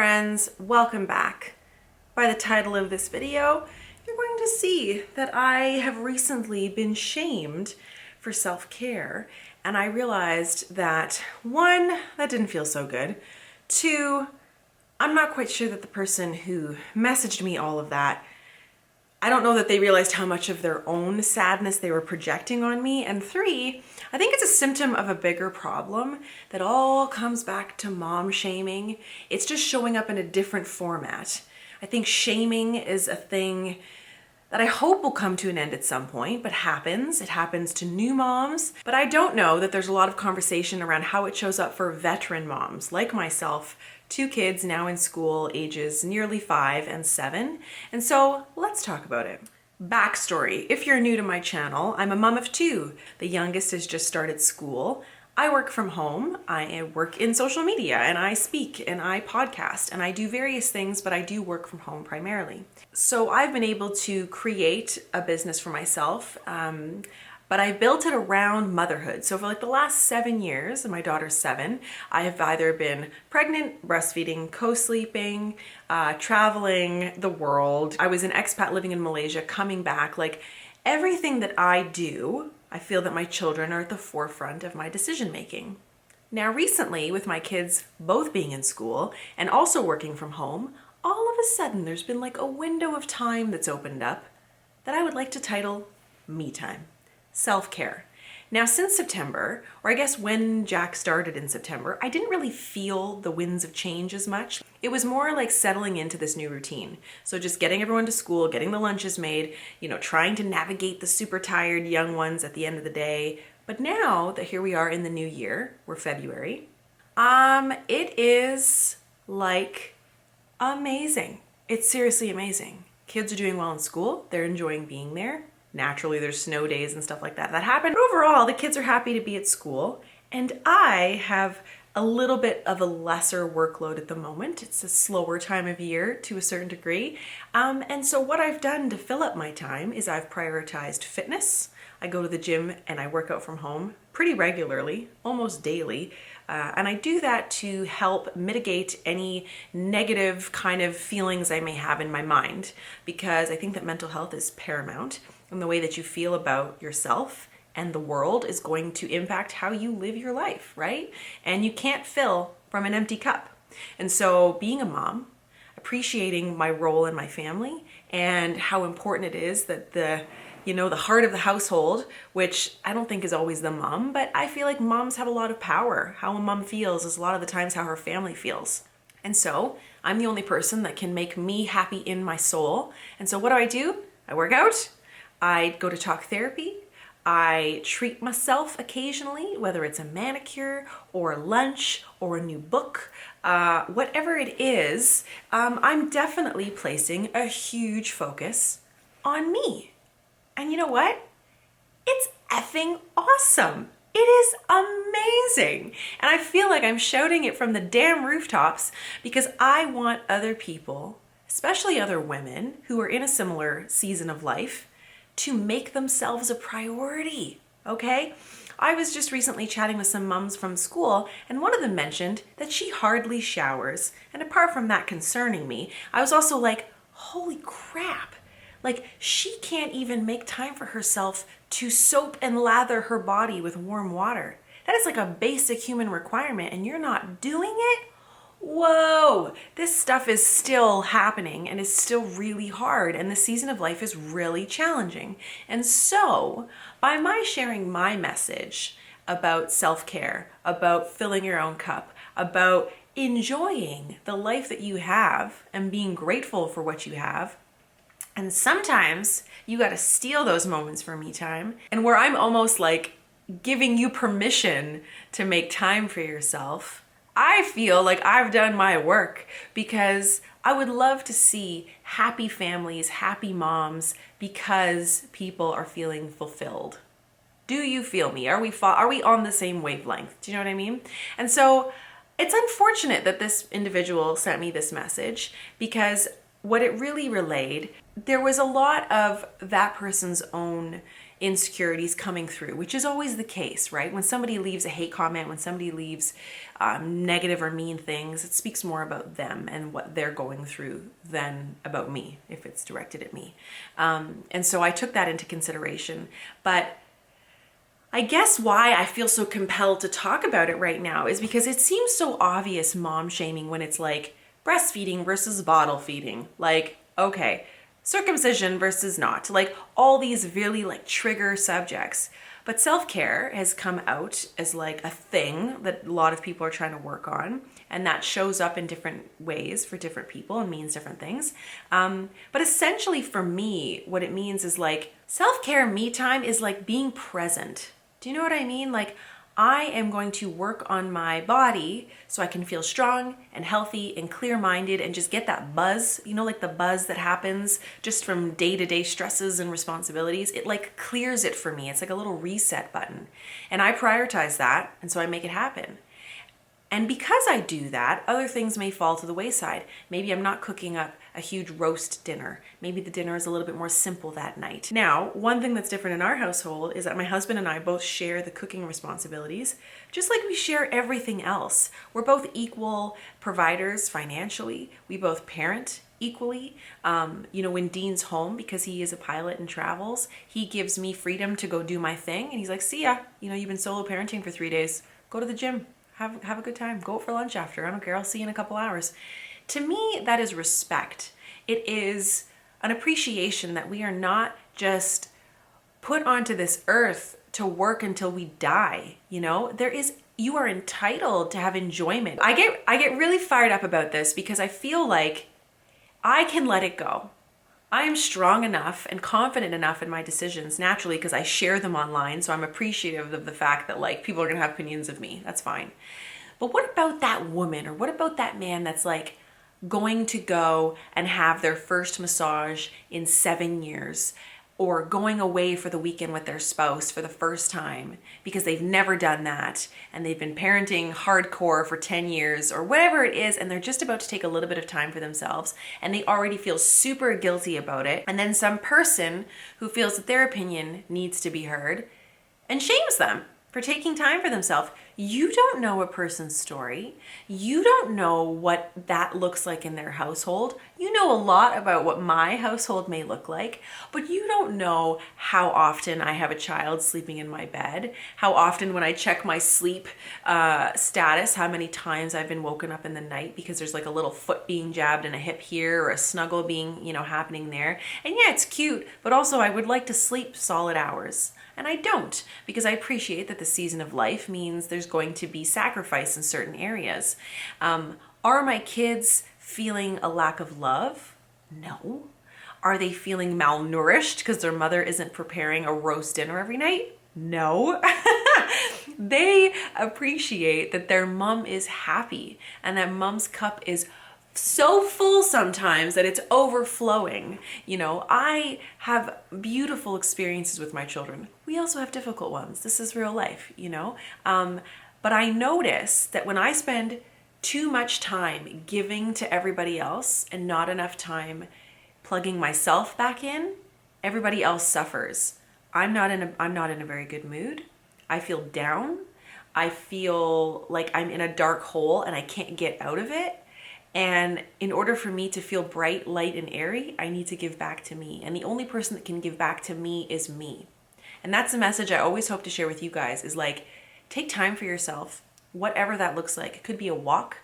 friends, welcome back. By the title of this video, you're going to see that I have recently been shamed for self-care, and I realized that one, that didn't feel so good. Two, I'm not quite sure that the person who messaged me all of that, I don't know that they realized how much of their own sadness they were projecting on me. And three, I think it's a symptom of a bigger problem that all comes back to mom shaming. It's just showing up in a different format. I think shaming is a thing that I hope will come to an end at some point, but happens. It happens to new moms. But I don't know that there's a lot of conversation around how it shows up for veteran moms like myself, 2 kids now in school, ages nearly 5 and 7. And so let's talk about it. Backstory, if you're new to my channel, I'm a mom of 2. The youngest has just started school. I work from home, I work in social media, and I speak, and I podcast, and I do various things, but I do work from home primarily. So I've been able to create a business for myself, but I built it around motherhood. So for like the last 7 years, and my daughter's 7, I have either been pregnant, breastfeeding, co-sleeping, traveling the world. I was an expat living in Malaysia, coming back. Like everything that I do, I feel that my children are at the forefront of my decision making. Now recently, with my kids both being in school and also working from home, all of a sudden there's been like a window of time that's opened up that I would like to title me time. Self-care. Now since September, or I guess when Jack started in September, I didn't really feel the winds of change as much. It was more like settling into this new routine. So just getting everyone to school, getting the lunches made, trying to navigate the super tired young ones at the end of the day. But now that here we are in the new year, we're February, it is like amazing. It's seriously amazing. Kids are doing well in school. They're enjoying being there. Naturally, there's snow days and stuff like that happen. But overall, the kids are happy to be at school, and I have a little bit of a lesser workload at the moment. It's a slower time of year to a certain degree. And so what I've done to fill up my time is I've prioritized fitness. I go to the gym and I work out from home pretty regularly, almost daily. And I do that to help mitigate any negative kind of feelings I may have in my mind, because I think that mental health is paramount, and the way that you feel about yourself and the world is going to impact how you live your life, right? And you can't fill from an empty cup. And so being a mom, appreciating my role in my family and how important it is that the heart of the household, which I don't think is always the mom, but I feel like moms have a lot of power. How a mom feels is a lot of the times how her family feels. And so I'm the only person that can make me happy in my soul. And so what do? I work out. I go to talk therapy. I treat myself occasionally, whether it's a manicure or lunch or a new book, whatever it is, I'm definitely placing a huge focus on me. And you know what? It's effing awesome. It is amazing. And I feel like I'm shouting it from the damn rooftops because I want other people, especially other women who are in a similar season of life, to make themselves a priority, okay? I was just recently chatting with some moms from school, and one of them mentioned that she hardly showers. And apart from that concerning me, I was also like, holy crap. Like, she can't even make time for herself to soap and lather her body with warm water. That is like a basic human requirement, and you're not doing it? Whoa, this stuff is still happening and is still really hard, and the season of life is really challenging. And so, by my sharing my message about self-care, about filling your own cup, about enjoying the life that you have and being grateful for what you have, and sometimes you gotta steal those moments for me time, and where I'm almost like giving you permission to make time for yourself, I feel like I've done my work, because I would love to see happy families, happy moms, because people are feeling fulfilled. Do you feel me? Are we on the same wavelength? Do you know what I mean? And so it's unfortunate that this individual sent me this message, because what it really relayed, there was a lot of that person's own insecurities coming through, which is always the case, right? When somebody leaves a hate comment, when somebody leaves negative or mean things, it speaks more about them and what they're going through than about me, if it's directed at me. And so I took that into consideration. But I guess why I feel so compelled to talk about it right now is because it seems so obvious mom shaming when it's like breastfeeding versus bottle feeding. Like, okay, circumcision versus not. Like all these really like trigger subjects. But self-care has come out as like a thing that a lot of people are trying to work on. And that shows up in different ways for different people and means different things. But essentially for me, what it means is like self-care me time is like being present. Do you know what I mean? Like I am going to work on my body so I can feel strong and healthy and clear-minded and just get that buzz, you know, like the buzz that happens just from day-to-day stresses and responsibilities. It like clears it for me. It's like a little reset button. And I prioritize that, and so I make it happen. And because I do that, other things may fall to the wayside. Maybe I'm not cooking up a huge roast dinner. Maybe the dinner is a little bit more simple that night. Now, one thing that's different in our household is that my husband and I both share the cooking responsibilities, just like we share everything else. We're both equal providers financially. We both parent equally. When Dean's home, because he is a pilot and travels, he gives me freedom to go do my thing. And he's like, see ya, you've been solo parenting for 3 days. Go to the gym. Have a good time. Go out for lunch after. I don't care. I'll see you in a couple hours. To me, that is respect. It is an appreciation that we are not just put onto this earth to work until we die. You are entitled to have enjoyment. I get really fired up about this because I feel like I can let it go. I am strong enough and confident enough in my decisions naturally because I share them online. So I'm appreciative of the fact that like people are going to have opinions of me. That's fine. But what about that woman or what about that man that's like going to go and have their first massage in 7 years or going away for the weekend with their spouse for the first time because they've never done that and they've been parenting hardcore for 10 years or whatever it is, and they're just about to take a little bit of time for themselves and they already feel super guilty about it. And then some person who feels that their opinion needs to be heard and shames them for taking time for themselves. You don't know a person's story. You don't know what that looks like in their household. You know a lot about what my household may look like, but you don't know how often I have a child sleeping in my bed, how often when I check my sleep status, how many times I've been woken up in the night because there's like a little foot being jabbed in a hip here or a snuggle being, happening there. And yeah, it's cute, but also I would like to sleep solid hours. And I don't, because I appreciate that the season of life means there's going to be sacrifice in certain areas. Are my kids feeling a lack of love? No. Are they feeling malnourished because their mother isn't preparing a roast dinner every night? No. They appreciate that their mom is happy and that mom's cup is so full sometimes that it's overflowing. I have beautiful experiences with my children. We also have difficult ones. This is real life, but I notice that when I spend too much time giving to everybody else and not enough time plugging myself back in, everybody else suffers. I'm not in a very good mood. I feel down. I feel like I'm in a dark hole and I can't get out of it. And in order for me to feel bright, light, and airy, I need to give back to me. And the only person that can give back to me is me. And that's the message I always hope to share with you guys is like, take time for yourself, whatever that looks like. It could be a walk.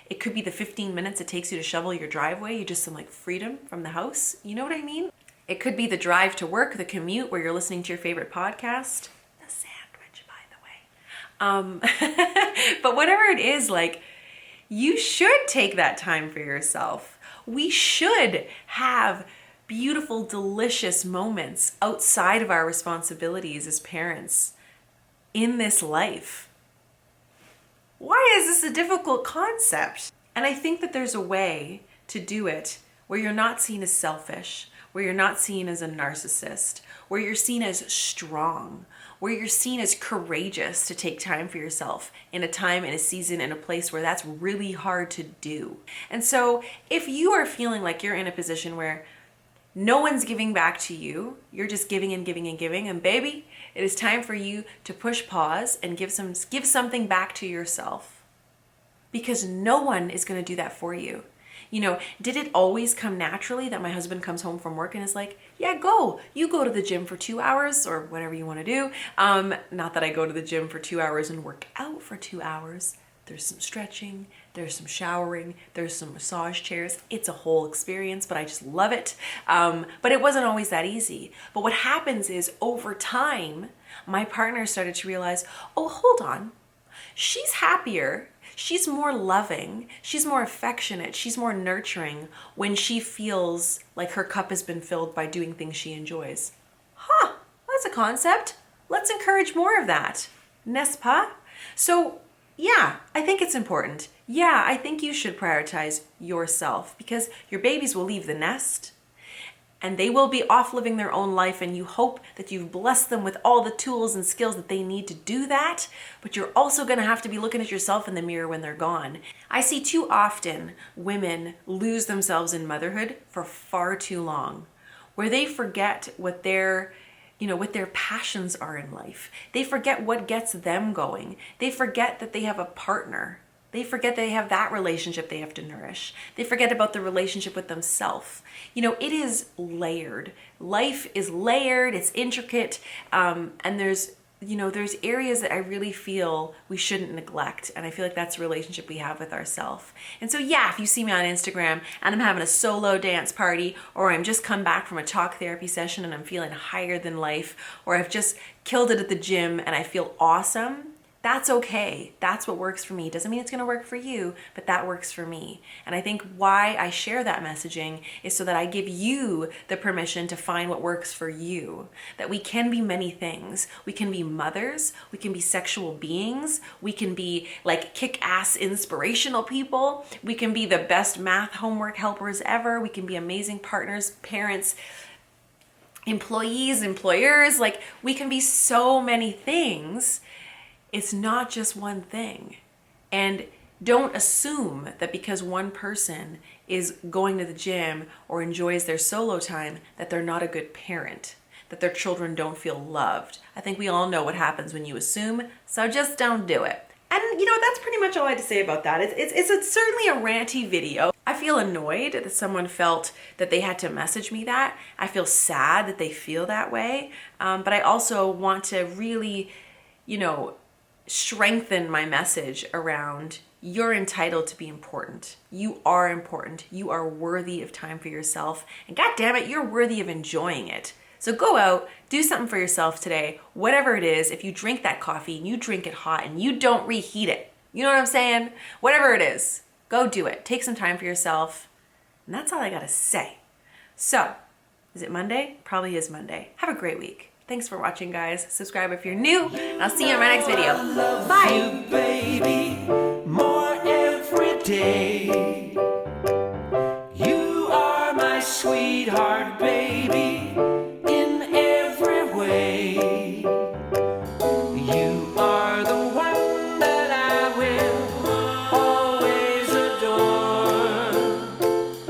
It could be the 15 minutes it takes you to shovel your driveway. You just some like freedom from the house. You know what I mean? It could be the drive to work, the commute where you're listening to your favorite podcast. The sandwich, by the way. But whatever it is, like, you should take that time for yourself. We should have beautiful, delicious moments outside of our responsibilities as parents in this life. Why is this a difficult concept? And I think that there's a way to do it where you're not seen as selfish, where you're not seen as a narcissist, where you're seen as strong, where you're seen as courageous to take time for yourself in a time, in a season, in a place where that's really hard to do. And so if you are feeling like you're in a position where No one's giving back to you. You're just giving and giving and giving. And baby, it is time for you to push pause and give something back to yourself, because no one is going to do that for you. You know, did it always come naturally that my husband comes home from work and is like, yeah, you go to the gym for 2 hours or whatever you want to do. Not that I go to the gym for 2 hours and work out for 2 hours. There's some stretching, there's some showering, there's some massage chairs. It's a whole experience, but I just love it. But it wasn't always that easy. But what happens is over time, my partner started to realize, oh, hold on. She's happier. She's more loving. She's more affectionate. She's more nurturing when she feels like her cup has been filled by doing things she enjoys. Huh, that's a concept. Let's encourage more of that. N'est-ce pas? So, yeah, I think it's important. Yeah, I think you should prioritize yourself, because your babies will leave the nest and they will be off living their own life, and you hope that you've blessed them with all the tools and skills that they need to do that, but you're also gonna have to be looking at yourself in the mirror when they're gone. I see too often women lose themselves in motherhood for far too long, where they forget what their passions are in life. They forget what gets them going. They forget that they have a partner. They forget they have that relationship they have to nourish. They forget about the relationship with themselves. You know, it is layered. Life is layered, it's intricate, and there's areas that I really feel we shouldn't neglect. And I feel like that's a relationship we have with ourselves. And so yeah, if you see me on Instagram and I'm having a solo dance party, or I'm just come back from a talk therapy session and I'm feeling higher than life, or I've just killed it at the gym and I feel awesome, that's okay. That's what works for me. Doesn't mean it's going to work for you, but that works for me. And I think why I share that messaging is so that I give you the permission to find what works for you. That we can be many things. We can be mothers. We can be sexual beings. We can be like kick-ass inspirational people. We can be the best math homework helpers ever. We can be amazing partners, parents, employees, employers. Like, we can be so many things. It's not just one thing. And don't assume that because one person is going to the gym or enjoys their solo time, that they're not a good parent, that their children don't feel loved. I think we all know what happens when you assume, so just don't do it. And that's pretty much all I had to say about that. It's certainly a ranty video. I feel annoyed that someone felt that they had to message me that. I feel sad that they feel that way. But I also want to really, strengthen my message around you're entitled to be important. You are important. You are worthy of time for yourself. And God damn it, you're worthy of enjoying it. So go out, do something for yourself today, whatever it is. If you drink that coffee and you drink it hot and you don't reheat it, you know what I'm saying? Whatever it is, go do it. Take some time for yourself. And that's all I gotta say. So, is it Monday? Probably is Monday. Have a great week. Thanks for watching, guys. Subscribe if you're new, and I'll see you in my next video. Bye. You, baby, more every day. You are my sweetheart, baby, in every way. You